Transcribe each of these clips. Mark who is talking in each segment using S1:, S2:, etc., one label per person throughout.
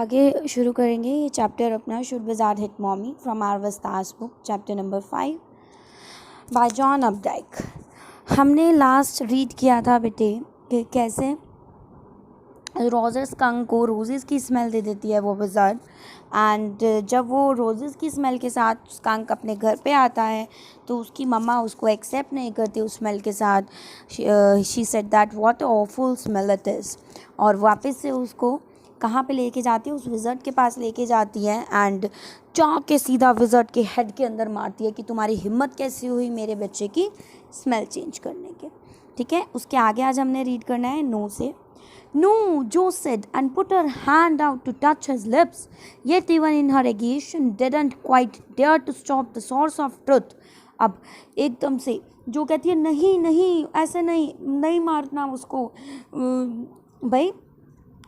S1: आगे शुरू करेंगे ये चैप्टर अपना should wizard hit mommy from our वस्तास book chapter number 5 by John Updike. हमने लास्ट रीड किया था बेटे कि कैसे रोजेस स्कंक को रोजेस की स्मेल दे देती है वो विज़ार्ड, एंड जब वो रोजेस की स्मेल के साथ स्कंक अपने घर पे आता है तो उसकी मम्मा उसको एक्सेप्ट नहीं करती उस स्मेल के साथ। She said that what awful smell it is, और वापस से उसको कहाँ पे लेके जाती है, उस विज़र्ड के पास लेके जाती है एंड चाक के सीधा विज़र्ड के हेड के अंदर मारती है कि तुम्हारी हिम्मत कैसी हुई मेरे बच्चे की स्मेल चेंज करने के। ठीक है, उसके आगे आज हमने रीड करना है नो से। No, Jo said and put her hand out to touch his lips, yet even in her agitation didn't quite dare to stop the source of truth. अब एकदम से जो कहती है नहीं नहीं ऐसे नहीं नहीं मारना उसको, भाई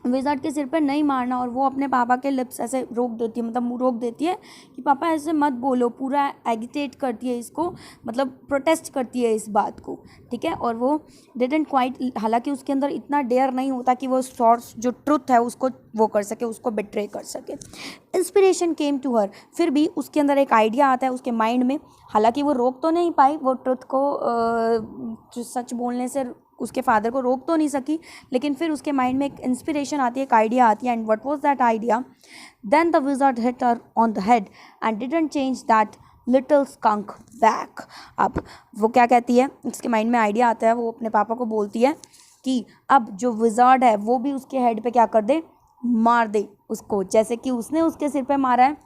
S1: विज़ार्ड के सिर पे नहीं मारना, और वो अपने पापा के लिप्स ऐसे रोक देती है, मतलब मुँह रोक देती है कि पापा ऐसे मत बोलो, पूरा एगिटेट करती है इसको, मतलब प्रोटेस्ट करती है इस बात को। ठीक है, और वो डिडंट क्वाइट, हालांकि उसके अंदर इतना डेयर नहीं होता कि वो सोर्स जो ट्रुथ है उसको वो कर सके, उसको बिट्रे कर सके। इंस्पिरेशन केम टू हर, फिर भी उसके अंदर एक आइडिया आता है उसके माइंड में, हालांकि वो रोक तो नहीं पाई, वो ट्रुथ को सच बोलने से उसके फादर को रोक तो नहीं सकी, लेकिन फिर उसके माइंड में एक इंस्पिरेशन आती है, एक आइडिया आती है। And what was that idea? Then the wizard hit her on the head and didn't change that little skunk back. अब वो क्या कहती है, उसके माइंड में आइडिया आता है, वो अपने पापा को बोलती है कि अब जो विज़ार्ड है वो भी उसके हेड पे क्या कर दे, मार दे उसको, जैसे कि उसने उसके सिर पे मारा है,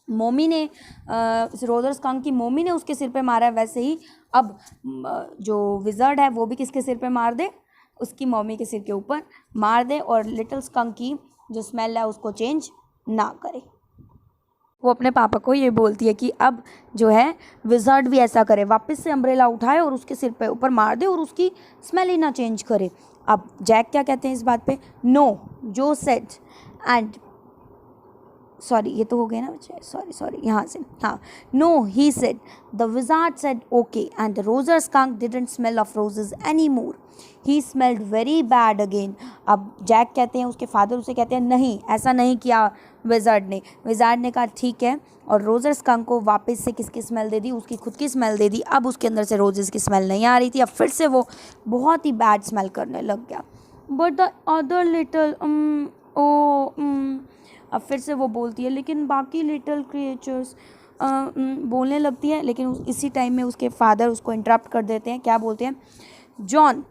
S1: मम्मी ने रोजर स्कंक की मम्मी ने उसके सिर पे मारा है, वैसे ही अब जो विज़ार्ड है वो भी किसके सिर पे मार दे, उसकी मम्मी के सिर के ऊपर मार दे, और लिटिल स्कंक की जो स्मेल है उसको चेंज ना करे। वो अपने पापा को ये बोलती है कि अब जो है विज़ार्ड भी ऐसा करे, वापस से अम्ब्रेला उठाए और उसके सिर पे ऊपर मार दे और उसकी स्मेल ही ना चेंज करे। अब जैक क्या कहते हैं इस बात पे? नो, जो सेड एंड सॉरी ये तो हो गया ना बच्चे, सॉरी यहाँ से, हाँ, no he said the wizard said okay and the Roger skunk didn't smell of roses any more, he smelled very bad again. अब जैक कहते हैं, उसके फादर उसे कहते हैं नहीं ऐसा नहीं किया विज़ार्ड ने कहा ठीक है, और रोजर स्कंक को वापस से किसकी स्मेल दे दी, उसकी खुद की स्मेल दे दी। अब उसके अंदर से रोजेस की स्मेल नहीं आ रही थी, अब फिर से वो बहुत ही बैड स्मेल करने लग गया। बट द अदर लिटल अब फिर से वो बोलती है, लेकिन बाकी लिटिल क्रिएचर्स बोलने लगती है, लेकिन इसी टाइम में उसके फादर उसको इंटरप्ट कर देते हैं। क्या बोलते हैं? जॉन,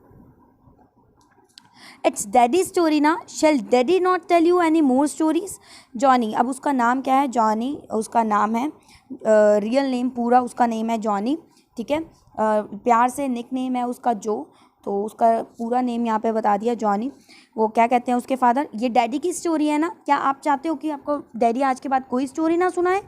S1: इट्स डैडी स्टोरी ना, shall daddy not tell you any more stories? Johnny, अब उसका नाम क्या है? जॉनी उसका नाम है, रियल नेम पूरा उसका नेम है जॉनी। ठीक है, प्यार से निक नेम है उसका जो, तो उसका पूरा नेम यहाँ पे बता दिया जॉनी। वो क्या कहते हैं उसके फादर, ये डैडी की स्टोरी है ना, क्या आप चाहते हो कि आपको डैडी आज के बाद कोई स्टोरी ना सुनाए?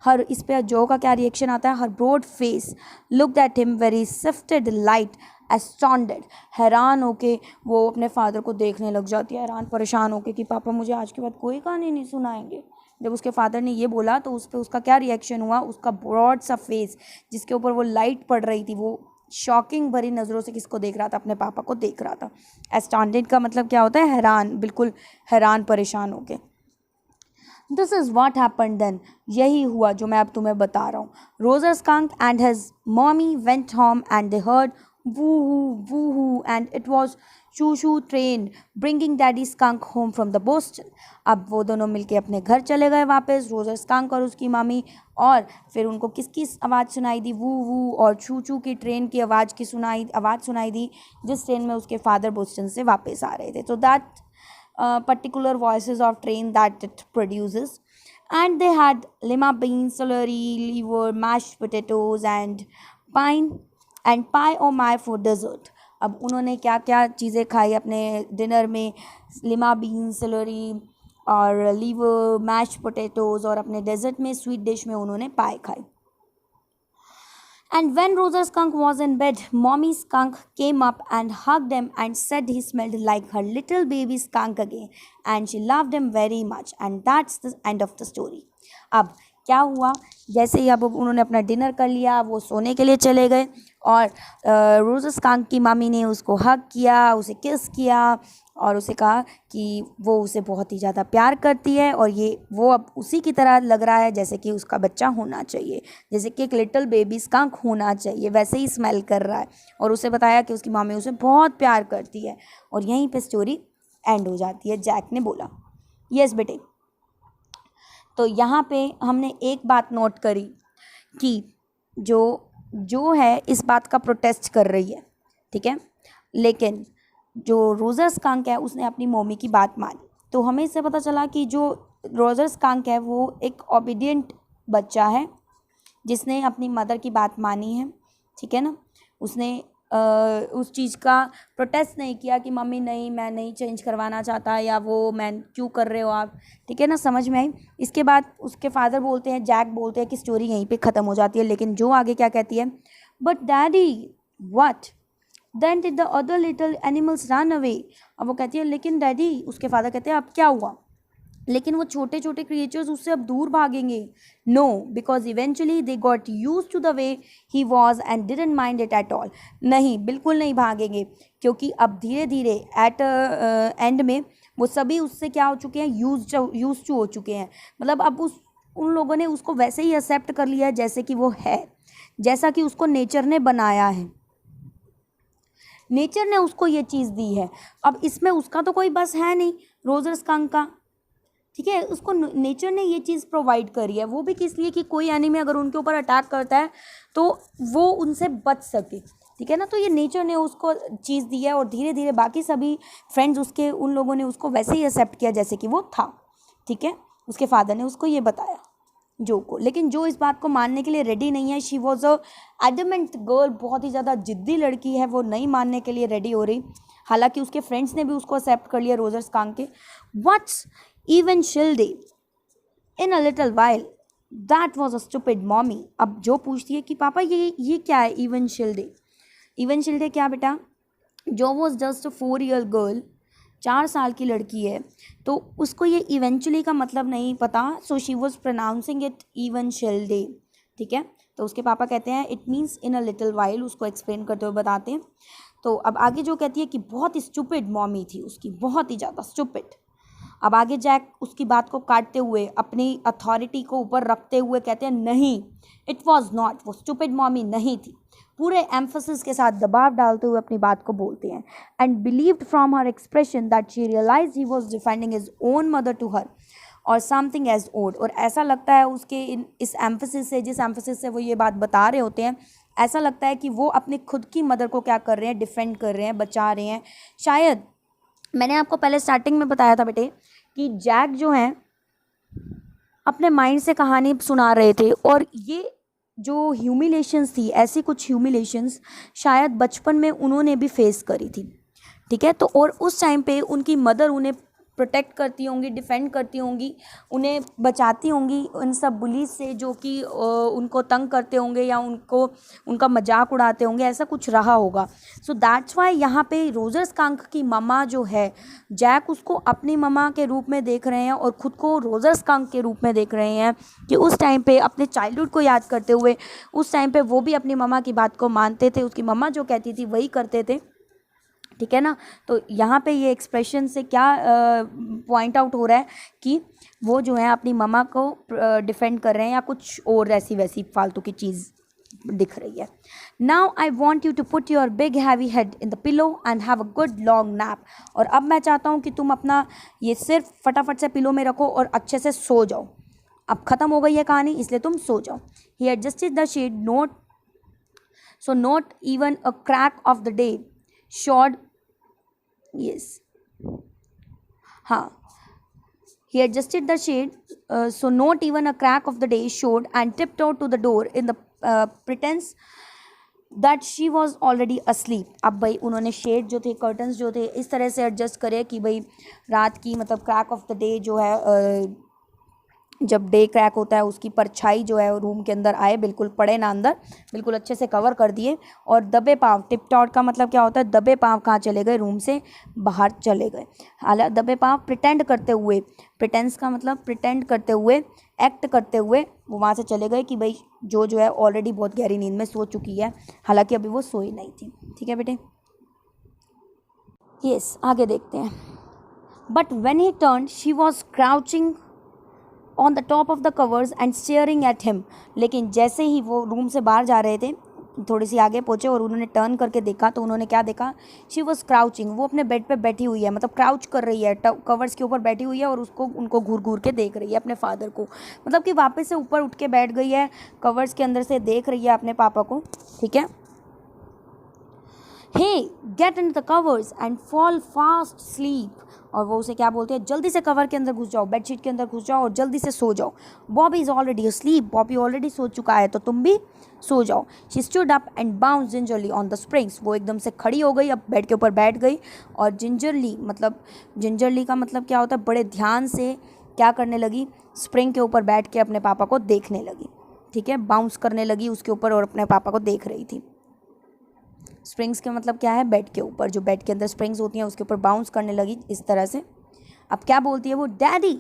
S1: हर इस पे जो का क्या रिएक्शन आता है? Her broad face looked at him very shifted light astounded, हैरान होके वो अपने फादर को देखने लग जाती है, हैरान परेशान होके कि पापा मुझे आज के बाद कोई कहानी नहीं सुनाएंगे। जब उसके फादर ने ये बोला तो उस पर उसका क्या रिएक्शन हुआ? उसका ब्रॉड सा फेस जिसके ऊपर वो लाइट पड़ रही थी, वो शॉकिंग भरी नज़रों से किसको देख रहा था? अपने पापा को देख रहा था। एस्टॉन्डेड का मतलब क्या होता है? हैरान, बिल्कुल हैरान परेशान होके। This is what happened then, यही हुआ जो मैं अब तुम्हें बता रहा हूँ। Roger skunk and his mommy went home and they heard woo-hoo and it was choo-choo train bringing daddy skunk home from the Boston। अब वो दोनों मिलके अपने घर चले गए वापस, रोजर स्कंक और उसकी मामी, और फिर उनको किसकी आवाज़ सुनाई दी? वू वू और चू चू की ट्रेन की आवाज़ सुनाई दी, जिस ट्रेन में उसके फादर बोस्टन से वापस आ रहे थे। तो that particular voices of train that it produces, and they had lima beans, celery, liver, mashed potatoes and pie or my for dessert। अब उन्होंने क्या क्या चीज़ें खाई अपने डिनर में? लिमा बीन, सेलरी और लीवर, मैश पोटैटोज़, और अपने डेजर्ट में स्वीट डिश में उन्होंने पाई खाई। And when Rosa Skunk was in bed, Mommy Skunk came up and hugged him and said he smelled like her little baby skunk again, and she loved him very much, and that's the end of the story। अब क्या हुआ, जैसे ही अब उन्होंने अपना dinner कर लिया, वो सोने के लिए चले गए और रोज़ स्कांक की मामी ने उसको हग किया, उसे किस किया और उसे कहा कि वो उसे बहुत ही ज़्यादा प्यार करती है और ये वो अब उसी की तरह लग रहा है जैसे कि उसका बच्चा होना चाहिए, जैसे कि एक लिटिल बेबी स्कांक होना चाहिए, वैसे ही स्मेल कर रहा है। और उसे बताया कि उसकी मामी उसे बहुत प्यार करती है और यहीं पे स्टोरी एंड हो जाती है। जैक ने बोला, यस बेटे। तो यहाँ पे हमने एक बात नोट करी कि जो जो है इस बात का प्रोटेस्ट कर रही है, ठीक है, लेकिन जो रोजर स्कांक है उसने अपनी मम्मी की बात मानी। तो हमें इससे पता चला कि जो रोजर स्कांक है वो एक ओबीडियंट बच्चा है जिसने अपनी मदर की बात मानी है, ठीक है ना। उसने उस चीज़ का प्रोटेस्ट नहीं किया कि मम्मी नहीं, मैं नहीं चेंज करवाना चाहता, या वो मैं क्यों कर रहे हो आप, ठीक है ना, समझ में आई। इसके बाद उसके फादर बोलते हैं, जैक बोलते हैं कि स्टोरी यहीं पे ख़त्म हो जाती है, लेकिन जो आगे क्या कहती है, but daddy what then did the other little animals run away. अब वो कहती है लेकिन डैडी, उसके फादर कहते हैं अब क्या हुआ, लेकिन वो छोटे छोटे क्रिएचर्स उससे अब दूर भागेंगे। No, because eventually they got used to the way he was and didn't mind it at all. नहीं, बिल्कुल नहीं भागेंगे, क्योंकि अब धीरे धीरे एट एंड में वो सभी उससे क्या हो चुके हैं, यूज टू हो चुके हैं। मतलब अब उन लोगों ने उसको वैसे ही एक्सेप्ट कर लिया है जैसे कि वो है, जैसा कि उसको नेचर ने बनाया है, नेचर ने उसको ये चीज़ दी है। अब इसमें उसका तो कोई बस है नहीं, रोजर स्कंक का, ठीक है, उसको नेचर ने ये चीज़ प्रोवाइड करी है, वो भी किस लिए कि कोई एनिमी अगर उनके ऊपर अटैक करता है तो वो उनसे बच सके, ठीक है ना। तो ये नेचर ने उसको चीज़ दी है और धीरे धीरे बाकी सभी फ्रेंड्स उसके, उन लोगों ने उसको वैसे ही एक्सेप्ट किया जैसे कि वो था, ठीक है। उसके फादर ने उसको ये बताया जो को, लेकिन जो इस बात को मानने के लिए रेडी नहीं है, she was a adamant girl, बहुत ही ज़्यादा जिद्दी लड़की है, वो नहीं मानने के लिए रेडी हो रही। हालांकि उसके फ्रेंड्स ने भी उसको एक्सेप्ट कर लिया रोजर स्कांक के। What's even shilde in a little while, that was a stupid mommy. अब जो पूछती है कि पापा ये क्या है इवन शिल्डे, इवन शिल्डे क्या बेटा, जो was just a 4 year girl, 4 साल की लड़की है, तो उसको ये इवेंचुअली का मतलब नहीं पता, so she was pronouncing it even shilde, ठीक है। तो उसके पापा कहते हैं it means in a little while, उसको एक्सप्लेन करते हुए बताते हैं। तो अब आगे जो कहती है कि बहुत स्टूपिड मॉमी थी उसकी, बहुत ही ज़्यादा स्टूपिड। अब आगे जैक उसकी बात को काटते हुए, अपनी अथॉरिटी को ऊपर रखते हुए कहते हैं नहीं, इट वॉज नॉट, वो स्टूपिड मॉमी नहीं थी, पूरे एम्फोसिस के साथ दबाव डालते हुए अपनी बात को बोलते हैं। And believed from her expression that she realise he was defending his own mother to her और समथिंग एज ओड। और ऐसा लगता है उसके इस एम्फोसिस से, जिस एम्फोसिस से वो ये बात बता रहे होते हैं, ऐसा लगता है कि वो अपनी खुद की मदर को क्या कर रहे हैं, डिफेंड कर रहे हैं, बचा रहे हैं। शायद मैंने आपको पहले स्टार्टिंग में बताया था बेटे कि जैक जो हैं अपने माइंड से कहानी सुना रहे थे, और ये जो ह्यूमिलेशंस थी, ऐसी कुछ ह्यूमिलेशंस शायद बचपन में उन्होंने भी फेस करी थी, ठीक है। तो और उस टाइम पे उनकी मदर उन्हें प्रोटेक्ट करती होंगी, डिफेंड करती होंगी, उन्हें बचाती होंगी उन सब बुलीज से जो कि उनको तंग करते होंगे या उनका मजाक उड़ाते होंगे, ऐसा कुछ रहा होगा। सो दैट्स वाई यहाँ पे रोजर स्कांक की मम्मा जो है, जैक उसको अपनी मम्मा के रूप में देख रहे हैं और ख़ुद को रोजर स्कांक के रूप में देख रहे हैं कि उस टाइम पे अपने चाइल्डहुड को याद करते हुए, उस टाइम पे वो भी अपनी मम्मा की बात को मानते थे, उसकी मम्मा जो कहती थी वही करते थे, ठीक है ना। तो यहाँ पे ये एक्सप्रेशन से क्या पॉइंट आउट हो रहा है कि वो जो है अपनी मम्मा को डिफेंड कर रहे हैं या कुछ और ऐसी वैसी फालतू की चीज़ दिख रही है। Now I want you to put your big heavy head in the pillow and have a good long nap. और अब मैं चाहता हूँ कि तुम अपना ये सिर्फ फटाफट से पिलो में रखो और अच्छे से सो जाओ। अब ख़त्म हो गई है कहानी, इसलिए तुम सो जाओ। He adjusted the shade, not even a crack of the day showed, yes, हाँ, he adjusted the shade, so not even a crack of the day showed, and tiptoed to the door in the pretense that she was already asleep. अब भाई उन्होंने shade जो थे, curtains जो थे, इस तरह से एडजस्ट करे कि भाई रात की मतलब क्रैक ऑफ द डे जो है जब डे क्रैक होता है उसकी परछाई जो है रूम के अंदर आए, बिल्कुल पड़े ना अंदर, बिल्कुल अच्छे से कवर कर दिए। और दबे पाँव, टिपटॉट का मतलब क्या होता है, दबे पाँव कहाँ चले गए, रूम से बाहर चले गए। हालांकि दबे पाँव प्रिटेंड करते हुए, प्रिटेंस का मतलब प्रिटेंड करते हुए, एक्ट करते हुए वो वहाँ से चले गए कि भाई जो है ऑलरेडी बहुत गहरी नींद में सो चुकी है, हालांकि अभी वो सोई नहीं थी। ठीक है बेटे, यस आगे देखते हैं। But when he turn she was crouching on the top of the covers and staring at him. लेकिन जैसे ही वो रूम से बाहर जा रहे थे, थोड़ी सी आगे पहुँचे और उन्होंने टर्न करके देखा, तो उन्होंने क्या देखा, शी वॉज क्राउचिंग, वो अपने बेड पे बैठी हुई है, मतलब क्राउच कर रही है, कवर्स के ऊपर बैठी हुई है और उनको घूर घूर के देख रही है अपने फादर को, मतलब कि वापस से ऊपर उठ के बैठ गई है, कवर्स के अंदर से देख रही है अपने पापा को। ठीक है, he get in the covers and fall fast sleep. और वो उसे क्या बोलते हैं, जल्दी से कवर के अंदर घुस जाओ, बेडशीट के अंदर घुस जाओ और जल्दी से सो जाओ। Bobby is already asleep, Bobby already so चुका है, तो तुम भी सो जाओ। She stood up and bounce gingerly on the springs, वो एकदम से खड़ी हो गई, अब बेड के ऊपर बैठ गई और जिंजरली का मतलब क्या होता है, बड़े ध्यान से क्या करने लगी, स्प्रिंग के ऊपर बैठ के अपने पापा को देखने लगी। ठीक है, बाउंस करने लगी उसके ऊपर और अपने पापा को देख रही थी। स्प्रिंग्स के मतलब क्या है, बेड के ऊपर, जो बेड के अंदर स्प्रिंग्स होती हैं उसके ऊपर बाउंस करने लगी इस तरह से। अब क्या बोलती है वो, daddy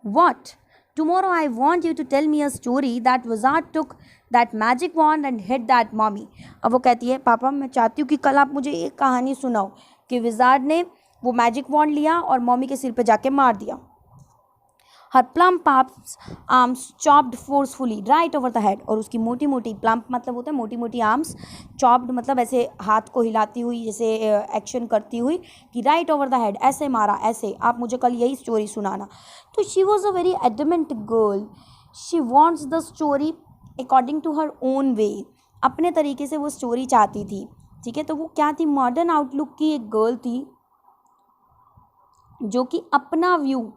S1: what, tomorrow I want you to tell me a story that wizard took that magic wand and hit that mommy. अब वो कहती है, पापा मैं चाहती हूँ कि कल आप मुझे एक कहानी सुनाओ कि विज़ार्ड ने वो मैजिक वॉन्ड लिया और मॉमी के सिर पे जाके मार दिया। हर plump arms chopped forcefully right over the head, और उसकी मोटी मोटी, प्लम्प मतलब होता है मोटी मोटी आर्म्स, चॉप्ड मतलब ऐसे हाथ को हिलाती हुई, जैसे एक्शन करती हुई कि राइट ओवर द हेड, ऐसे मारा, ऐसे, आप मुझे कल यही स्टोरी सुनाना। तो she was a very adamant girl, she wants the story according to her own way, अपने तरीके से वो स्टोरी चाहती थी। ठीक है, तो वो क्या थी, मॉडर्न आउटलुक की एक गर्ल थी जो कि अपना व्यू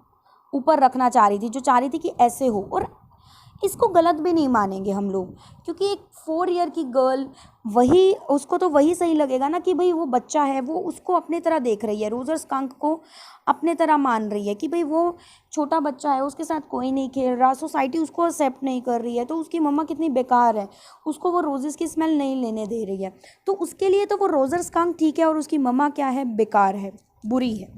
S1: ऊपर रखना चाह रही थी, जो चाह रही थी कि ऐसे हो। और इसको गलत भी नहीं मानेंगे हम लोग, क्योंकि एक 4 ईयर की गर्ल, वही उसको तो वही सही लगेगा ना कि भाई वो बच्चा है, वो उसको अपने तरह देख रही है, रोजर स्कंक को अपने तरह मान रही है कि भाई वो छोटा बच्चा है, उसके साथ कोई नहीं खेल रहा, सोसाइटी उसको एक्सेप्ट नहीं कर रही है, तो उसकी मम्मा कितनी बेकार है, उसको वो रोजेस की स्मेल नहीं लेने दे रही है, तो उसके लिए तो वो रोजर स्कंक ठीक है और उसकी मम्मा क्या है, बेकार है, बुरी है।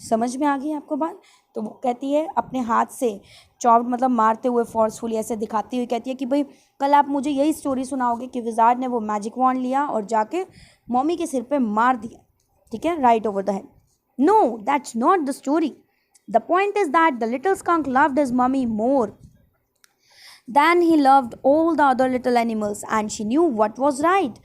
S1: समझ में आ गई आपको बात। तो वो कहती है अपने हाथ से चॉप्ड मतलब मारते हुए, फोर्सफुली ऐसे दिखाती हुई कहती है कि भाई कल आप मुझे यही स्टोरी सुनाओगे कि विज़ार्ड ने वो मैजिक वॉन्ड लिया और जाके मम्मी के सिर पे मार दिया। ठीक है, right over the head. No that's not the story, the point is that the little skunk loved his mummy more than he loved all the other little animals and she knew what was right।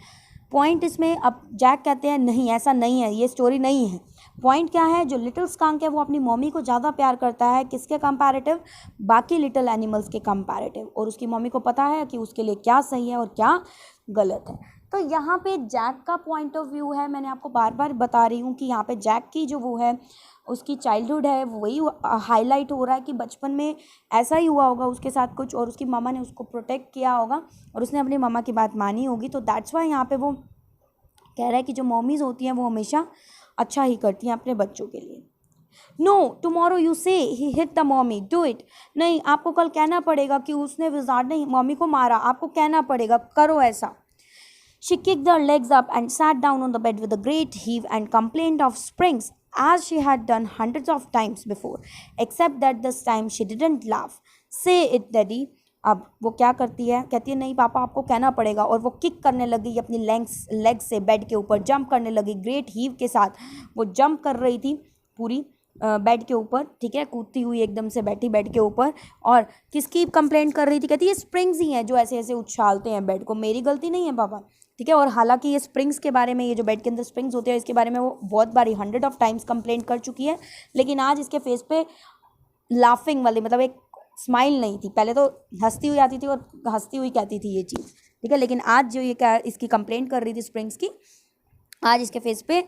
S1: Point इसमें, अब Jack कहते हैं नहीं ऐसा नहीं है, ये story नहीं है। पॉइंट क्या है, जो लिटिल स्कंक है वो अपनी मम्मी को ज़्यादा प्यार करता है, किसके कंपैरेटिव, बाकी लिटिल एनिमल्स के कंपैरेटिव, और उसकी मम्मी को पता है कि उसके लिए क्या सही है और क्या गलत है। तो यहाँ पे जैक का पॉइंट ऑफ व्यू है, मैंने आपको बार बार बता रही हूँ कि यहाँ पे जैक की जो वो है, उसकी चाइल्डहुड है, वही हाईलाइट हो रहा है कि बचपन में ऐसा ही हुआ होगा उसके साथ कुछ, और उसकी मामा ने उसको प्रोटेक्ट किया होगा और उसने अपनी मामा की बात मानी होगी। तो दैट्स वाई यहाँ पे वो कह रहा है कि जो मॉमीज़ होती हैं वो हमेशा अच्छा ही करती हैं अपने बच्चों के लिए। No tomorrow you say he hit the mommy, do it. नहीं, आपको कल कहना पड़ेगा कि उसने विज़ार्ड ने मॉमी को मारा, आपको कहना पड़ेगा, करो ऐसा। She kicked her legs up and sat down on the bed with a great heave and complained of springs as she had done hundreds of times before, except that this time she didn't laugh. Say it, Daddy. अब वो क्या करती है, कहती है नहीं पापा आपको कहना पड़ेगा, और वो किक करने लगी अपनी लेग से बेड के ऊपर, जंप करने लगी ग्रेट हीव के साथ। वो जंप कर रही थी पूरी बेड के ऊपर, ठीक है, कूदती हुई एकदम से बैठी बेड के ऊपर, और किसकी कंप्लेंट कर रही थी, कहती है स्प्रिंग्स ही हैं जो ऐसे ऐसे उछालते हैं बेड को, मेरी गलती नहीं है पापा। ठीक है, और हालांकि ये स्प्रिंग्स के बारे में, ये जो बेड के अंदर स्प्रिंग्स होते हैं, इसके बारे में वो बहुत बारी 100 ऑफ टाइम्स कंप्लेंट कर चुकी है, लेकिन आज इसके फेस पे लाफिंग वाली, मतलब एक स्माइल नहीं थी। पहले तो हंसती हुई आती थी और हंसती हुई कहती थी ये चीज़, ठीक है, लेकिन आज जो ये क्या इसकी कंप्लेंट कर रही थी स्प्रिंग्स की, आज इसके फेस पे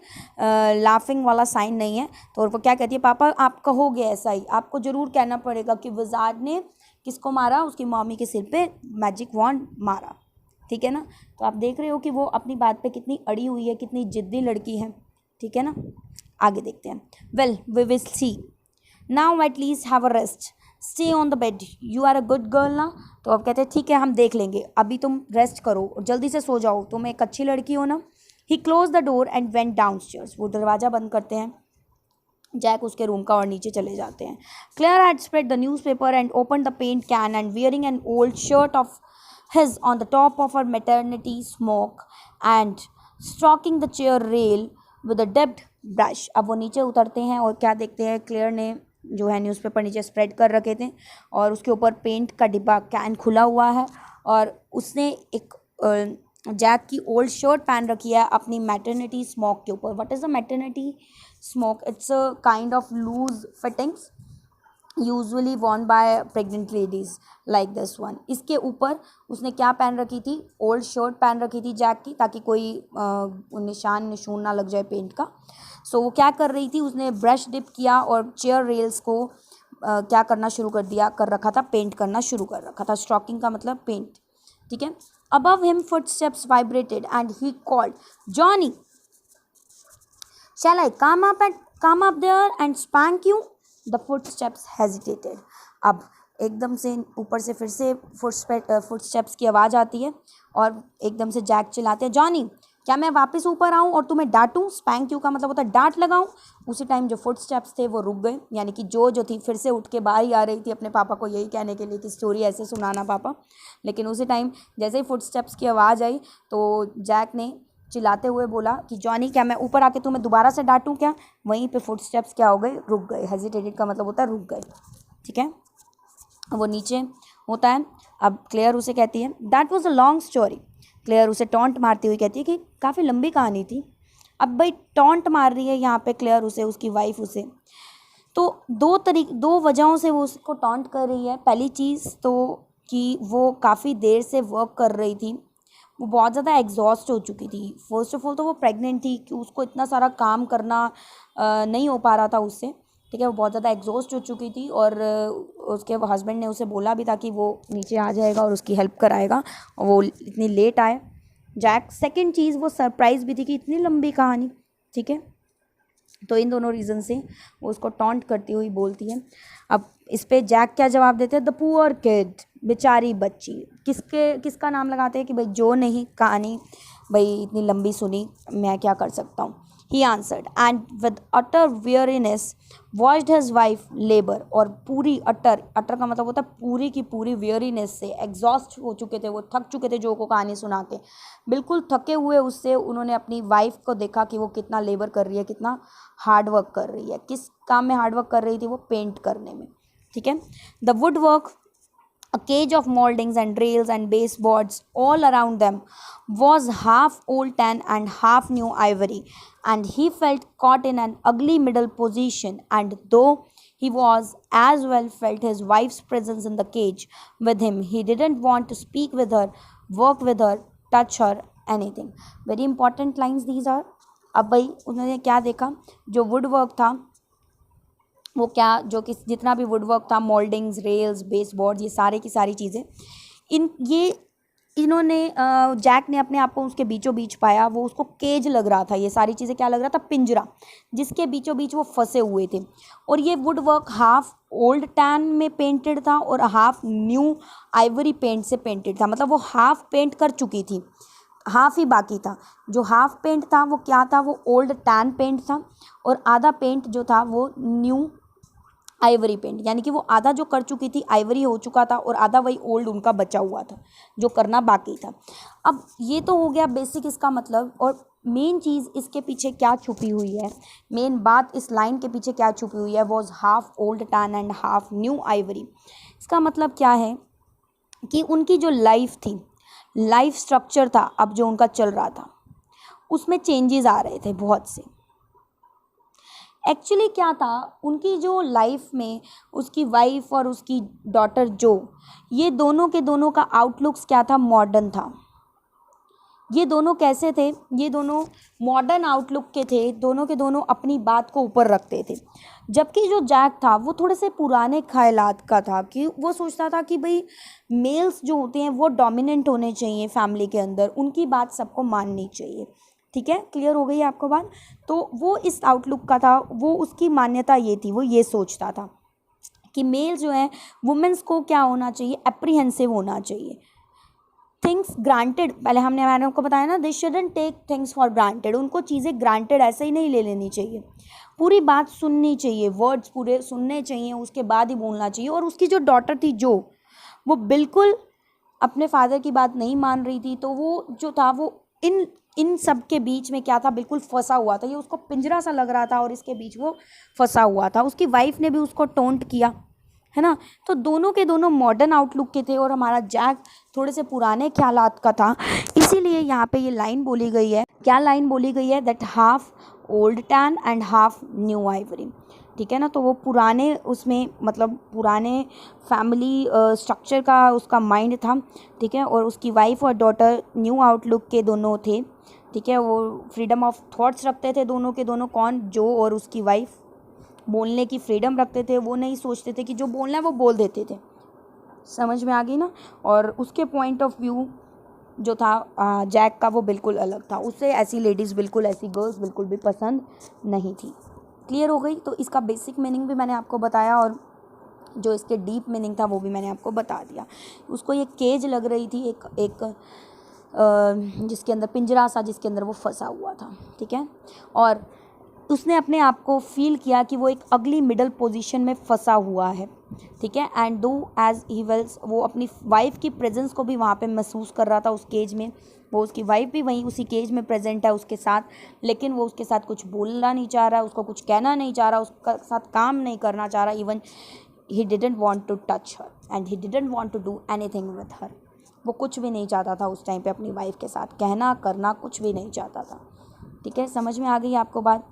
S1: लाफिंग वाला साइन नहीं है। तो वो क्या कहती है, पापा आप कहोगे ऐसा ही, आपको ज़रूर कहना पड़ेगा कि विज़ार्ड ने किसको मारा, उसकी मम्मी के सिर पे मैजिक वॉन्ड मारा। ठीक है ना, तो आप देख रहे हो कि वो अपनी बात पे कितनी अड़ी हुई है, कितनी जिद्दी लड़की है। ठीक है ना, आगे देखते हैं। Well we will see, now at least have a rest, stay on the bed, you are a good girl ना। तो अब कहते हैं ठीक है हम देख लेंगे, अभी तुम रेस्ट करो और जल्दी से सो जाओ, तुम एक अच्छी लड़की हो ना। He close the door and went downstairs, वो दरवाज़ा बंद करते हैं, जैक उसके रूम का और नीचे चले जाते हैं। Claire had spread the newspaper and open the paint can and wearing an old shirt of his on the top of her maternity smock and stroking the chair rail with a dipped brush। अब वो नीचे उतरते हैं और क्या देखते हैं, clear ने जो है न्यूज़पेपर नीचे स्प्रेड कर रखे थे और उसके ऊपर पेंट का डिब्बा कैन खुला हुआ है और उसने एक जैक की ओल्ड शर्ट पहन रखी है अपनी मैटरनिटी स्मोक के ऊपर। What is the maternity smock? It's a kind of loose fittings usually worn by pregnant ladies like this one. इसके ऊपर उसने क्या पहन रखी थी, ओल्ड शर्ट पहन रखी थी जैक की, ताकि कोई निशून ना लग जाए पेंट का। सो वो क्या कर रही थी, उसने ब्रश डिप किया और चेयर रेल्स को क्या करना शुरू कर रखा था, पेंट करना शुरू कर रखा था। स्ट्रोकिंग का मतलब पेंट, ठीक है। Above him footsteps vibrated and he called Johnny, shall I come up there and spank you? The footsteps hesitated। अब एकदम से ऊपर से फिर से फुटस्टेप्स की आवाज़ आती है और एकदम से जैक चिल्लाते हैं, जॉनी क्या मैं वापस ऊपर आऊँ और तुम्हें डांटूँ? स्पैंक यू का मतलब होता है डांट लगाऊँ। उसी टाइम जो फुटस्टेप्स थे वो रुक गए, यानी कि जो थी फिर से उठ के बाहर ही आ रही थी अपने पापा को यही कहने के लिए कि स्टोरी ऐसे सुनाना पापा। लेकिन उसी टाइम जैसे ही फुटस्टेप्स की आवाज़ आई तो जैक ने चिल्लाते हुए बोला कि जॉनी क्या मैं ऊपर आके तुम्हें दोबारा से डांटूं क्या? वहीं पे फुटस्टेप्स क्या हो गए, रुक गए। हेजिटेटेड का मतलब होता है रुक गए, ठीक है। वो नीचे होता है। अब क्लेयर उसे कहती है that was a long story. Claire उसे टॉन्ट मारती हुई कहती है कि काफ़ी लंबी कहानी थी। अब भाई टॉन्ट मार रही है यहाँ पे क्लेयर उसे, उसकी वाइफ उसे, तो दो वजहों से वो उसको टॉन्ट कर रही है। पहली चीज़ तो कि वो काफ़ी देर से वर्क कर रही थी, वो बहुत ज़्यादा एग्जॉस्ट हो चुकी थी। फर्स्ट ऑफ ऑल तो वो प्रेग्नेंट थी कि उसको इतना सारा काम करना नहीं हो पा रहा था उससे, ठीक है। वो बहुत ज़्यादा एग्जॉस्ट हो चुकी थी और उसके हस्बैंड ने उसे बोला भी था कि वो नीचे आ जाएगा और उसकी हेल्प कराएगा और वो इतनी लेट आए जैक। सेकंड चीज़ वो सरप्राइज़ भी थी कि इतनी लंबी कहानी, ठीक है। तो इन दोनों रीज़न से वो उसको टॉन्ट करती हुई बोलती है। अब इस पे जैक क्या जवाब देते हैं, द पुअर किड, बेचारी बच्ची। किसका नाम लगाते हैं कि भाई जो नहीं कहानी भाई इतनी लंबी सुनी, मैं क्या कर सकता हूँ। He answered and with utter weariness watched his wife labour. और पूरी अटर का मतलब होता है पूरी की पूरी weariness से एग्जॉस्ट हो चुके थे, वो थक चुके थे जो को कहानी सुना के, बिल्कुल थके हुए उससे उन्होंने अपनी वाइफ को देखा कि वो कितना लेबर कर रही है, कितना हार्ड वर्क कर रही है। किस काम में हार्ड वर्क कर रही थी? वो पेंट करने में, ठीक है। The wood work, a cage of moldings and rails and baseboards all around them was half old tan and half new ivory, and he felt caught in an ugly middle position. And though he was as well felt his wife's presence in the cage with him, he didn't want to speak with her, work with her, touch her, anything। Very important lines these are। अब भाई उन्होंने क्या देखा, जो would work था वो क्या, जो कि जितना भी वुड वर्क था, मोल्डिंग्स, रेल्स, बेसबोर्ड, ये सारे की सारी चीज़ें इन्होंने जैक ने अपने आप को उसके बीचों बीच पाया। वो उसको केज लग रहा था, ये सारी चीज़ें क्या लग रहा था, पिंजरा, जिसके बीचों बीच वो फंसे हुए थे। और ये would work half old tan में पेंटेड था और हाफ न्यू आइवरी पेंट से पेंटेड था। मतलब वो हाफ पेंट कर चुकी थी, हाफ ही बाकी था। जो हाफ पेंट था वो क्या था, वो ओल्ड टैन पेंट था और आधा पेंट जो था वो न्यू आइवरी पेंट, यानी कि वो आधा जो कर चुकी थी आइवरी हो चुका था और आधा वही ओल्ड उनका बचा हुआ था जो करना बाकी था। अब ये तो हो गया बेसिक इसका मतलब। और मेन चीज़ इसके पीछे क्या छुपी हुई है, मेन बात इस लाइन के पीछे क्या छुपी हुई है, was half old tan and half new Ivory. इसका मतलब क्या है कि उनकी जो लाइफ थी, लाइफ स्ट्रक्चर था अब जो उनका चल रहा था, उसमें चेंजेस आ रहे थे बहुत से। एक्चुअली क्या था, उनकी जो लाइफ में उसकी वाइफ और उसकी डॉटर जो, ये दोनों के दोनों का आउटलुक्स क्या था, मॉडर्न था। ये दोनों कैसे थे, ये दोनों मॉडर्न आउटलुक के थे, दोनों के दोनों अपनी बात को ऊपर रखते थे। जबकि जो जैक था वो थोड़े से पुराने ख्यालात का था कि वो सोचता था कि भाई मेल्स जो होते हैं वो डोमिनेंट होने चाहिए फैमिली के अंदर, उनकी बात सबको माननी चाहिए। ठीक है, क्लियर हो गई है आपको बात। तो वो इस आउटलुक का था, वो उसकी मान्यता ये थी, वो ये सोचता था। कि मेल जो है वुमेंस को क्या होना चाहिए, एप्रीहेंसिव होना चाहिए, थिंग्स ग्रांटेड, पहले मैंने आपको बताया ना, they shouldn't take things for granted, उनको चीज़ें ग्रांटेड ऐसे ही नहीं ले लेनी चाहिए, पूरी बात सुननी चाहिए, वर्ड्स पूरे सुनने चाहिए, उसके बाद ही बोलना चाहिए। और उसकी जो डॉटर थी जो, वो बिल्कुल अपने फादर की बात नहीं मान रही थी, तो वो जो था वो इन सब के बीच में क्या था, बिल्कुल फंसा हुआ था, ये उसको पिंजरा सा लग रहा था और इसके बीच वो फंसा हुआ था। उसकी वाइफ ने भी उसको टोंट किया, है ना। तो दोनों के दोनों मॉडर्न आउटलुक के थे और हमारा जैक थोड़े से पुराने ख्यालात का था, इसीलिए यहाँ पे ये लाइन बोली गई है। क्या लाइन बोली गई है? That half old tan and half new Ivory, ठीक है ना। तो वो पुराने उसमें मतलब पुराने फैमिली स्ट्रक्चर का उसका माइंड था, ठीक है। और उसकी वाइफ और डॉटर न्यू आउटलुक के दोनों थे, ठीक है। वो फ्रीडम ऑफ थॉट्स रखते थे दोनों के दोनों, कौन? जो और उसकी वाइफ बोलने की फ्रीडम रखते थे, वो नहीं सोचते थे कि जो बोलना है वो बोल देते थे, समझ में आ गई ना। और उसके पॉइंट ऑफ व्यू जो था जैक का, वो बिल्कुल अलग था, उससे ऐसी लेडीज़ बिल्कुल, ऐसी गर्ल्स बिल्कुल भी पसंद नहीं थी। क्लियर हो गई? तो इसका बेसिक मीनिंग भी मैंने आपको बताया और जो इसके डीप मीनिंग था वो भी मैंने आपको बता दिया। उसको ये केज लग रही थी, एक जिसके अंदर पिंजरा सा, जिसके अंदर वो फंसा हुआ था, ठीक है। और उसने अपने आप को फील किया कि वो एक अगली मिडल पोजीशन में फंसा हुआ है, ठीक है। And do as he wills, वो अपनी वाइफ की प्रेजेंस को भी वहाँ पे महसूस कर रहा था उस केज में, वो उसकी वाइफ भी वहीं उसी केज में प्रेजेंट है उसके साथ, लेकिन वो उसके साथ कुछ बोलना नहीं चाह रहा, उसको कुछ कहना नहीं चाह रहा, उसका साथ काम नहीं करना चाह रहा। Even he didn't want to touch her and he didn't want to do anything with her, वो कुछ भी नहीं चाहता था उस टाइम पे अपनी वाइफ के साथ कहना करना, कुछ भी नहीं चाहता था, ठीक है। समझ में आ गई आपको बात?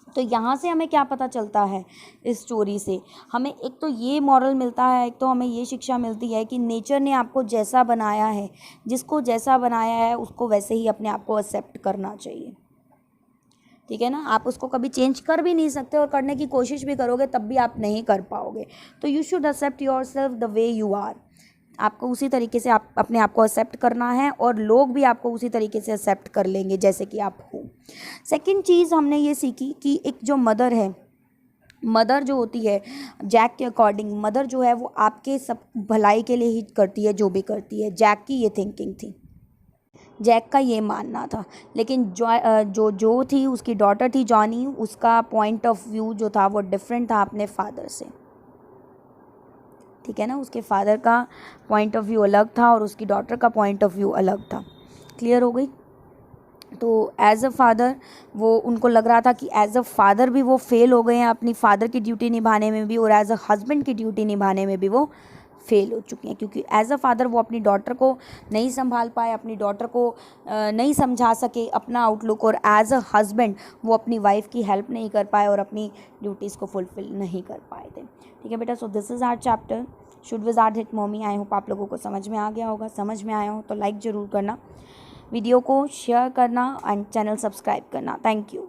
S1: तो यहाँ से हमें क्या पता चलता है इस स्टोरी से? हमें एक तो ये मॉरल मिलता है, एक तो हमें ये शिक्षा मिलती है कि नेचर ने आपको जैसा बनाया है, जिसको जैसा बनाया है उसको वैसे ही अपने आप को एक्सेप्ट करना चाहिए, ठीक है ना। आप उसको कभी चेंज कर भी नहीं सकते और करने की कोशिश भी करोगे तब भी आप नहीं कर पाओगे। तो you should accept yourself the way you are, आपको उसी तरीके से आप अपने आप को एक्सेप्ट करना है और लोग भी आपको उसी तरीके से एक्सेप्ट कर लेंगे जैसे कि आप हो। सेकंड चीज़ हमने ये सीखी कि एक जो मदर है, मदर जो होती है जैक के अकॉर्डिंग, मदर जो है वो आपके सब भलाई के लिए ही करती है जो भी करती है। जैक की ये थिंकिंग थी, जैक का ये मानना था, लेकिन जो थी उसकी डॉटर थी जॉनी, उसका पॉइंट ऑफ व्यू जो था वो डिफरेंट था अपने फादर से, ठीक है ना। उसके फादर का पॉइंट ऑफ व्यू अलग था और उसकी डॉटर का पॉइंट ऑफ व्यू अलग था। क्लियर हो गई? तो एज अ फादर वो, उनको लग रहा था कि एज अ फादर भी वो फेल हो गए हैं अपनी फादर की ड्यूटी निभाने में भी, और एज अ हस्बैंड की ड्यूटी निभाने में भी वो फेल हो चुके हैं, क्योंकि एज अ फादर वो अपनी डॉटर को नहीं संभाल पाए, अपनी डॉटर को नहीं समझा सके अपना आउटलुक, और एज अ हस्बैंड वो अपनी वाइफ की हेल्प नहीं कर पाए और अपनी ड्यूटीज़ को फुलफ़िल नहीं कर पाए थे, ठीक है बेटा। So this is our chapter should wizard hit mommy. I hope आप लोगों को समझ में आ गया होगा। समझ में आया हो तो लाइक ज़रूर करना, वीडियो को शेयर करना एंड चैनल सब्सक्राइब करना। Thank you.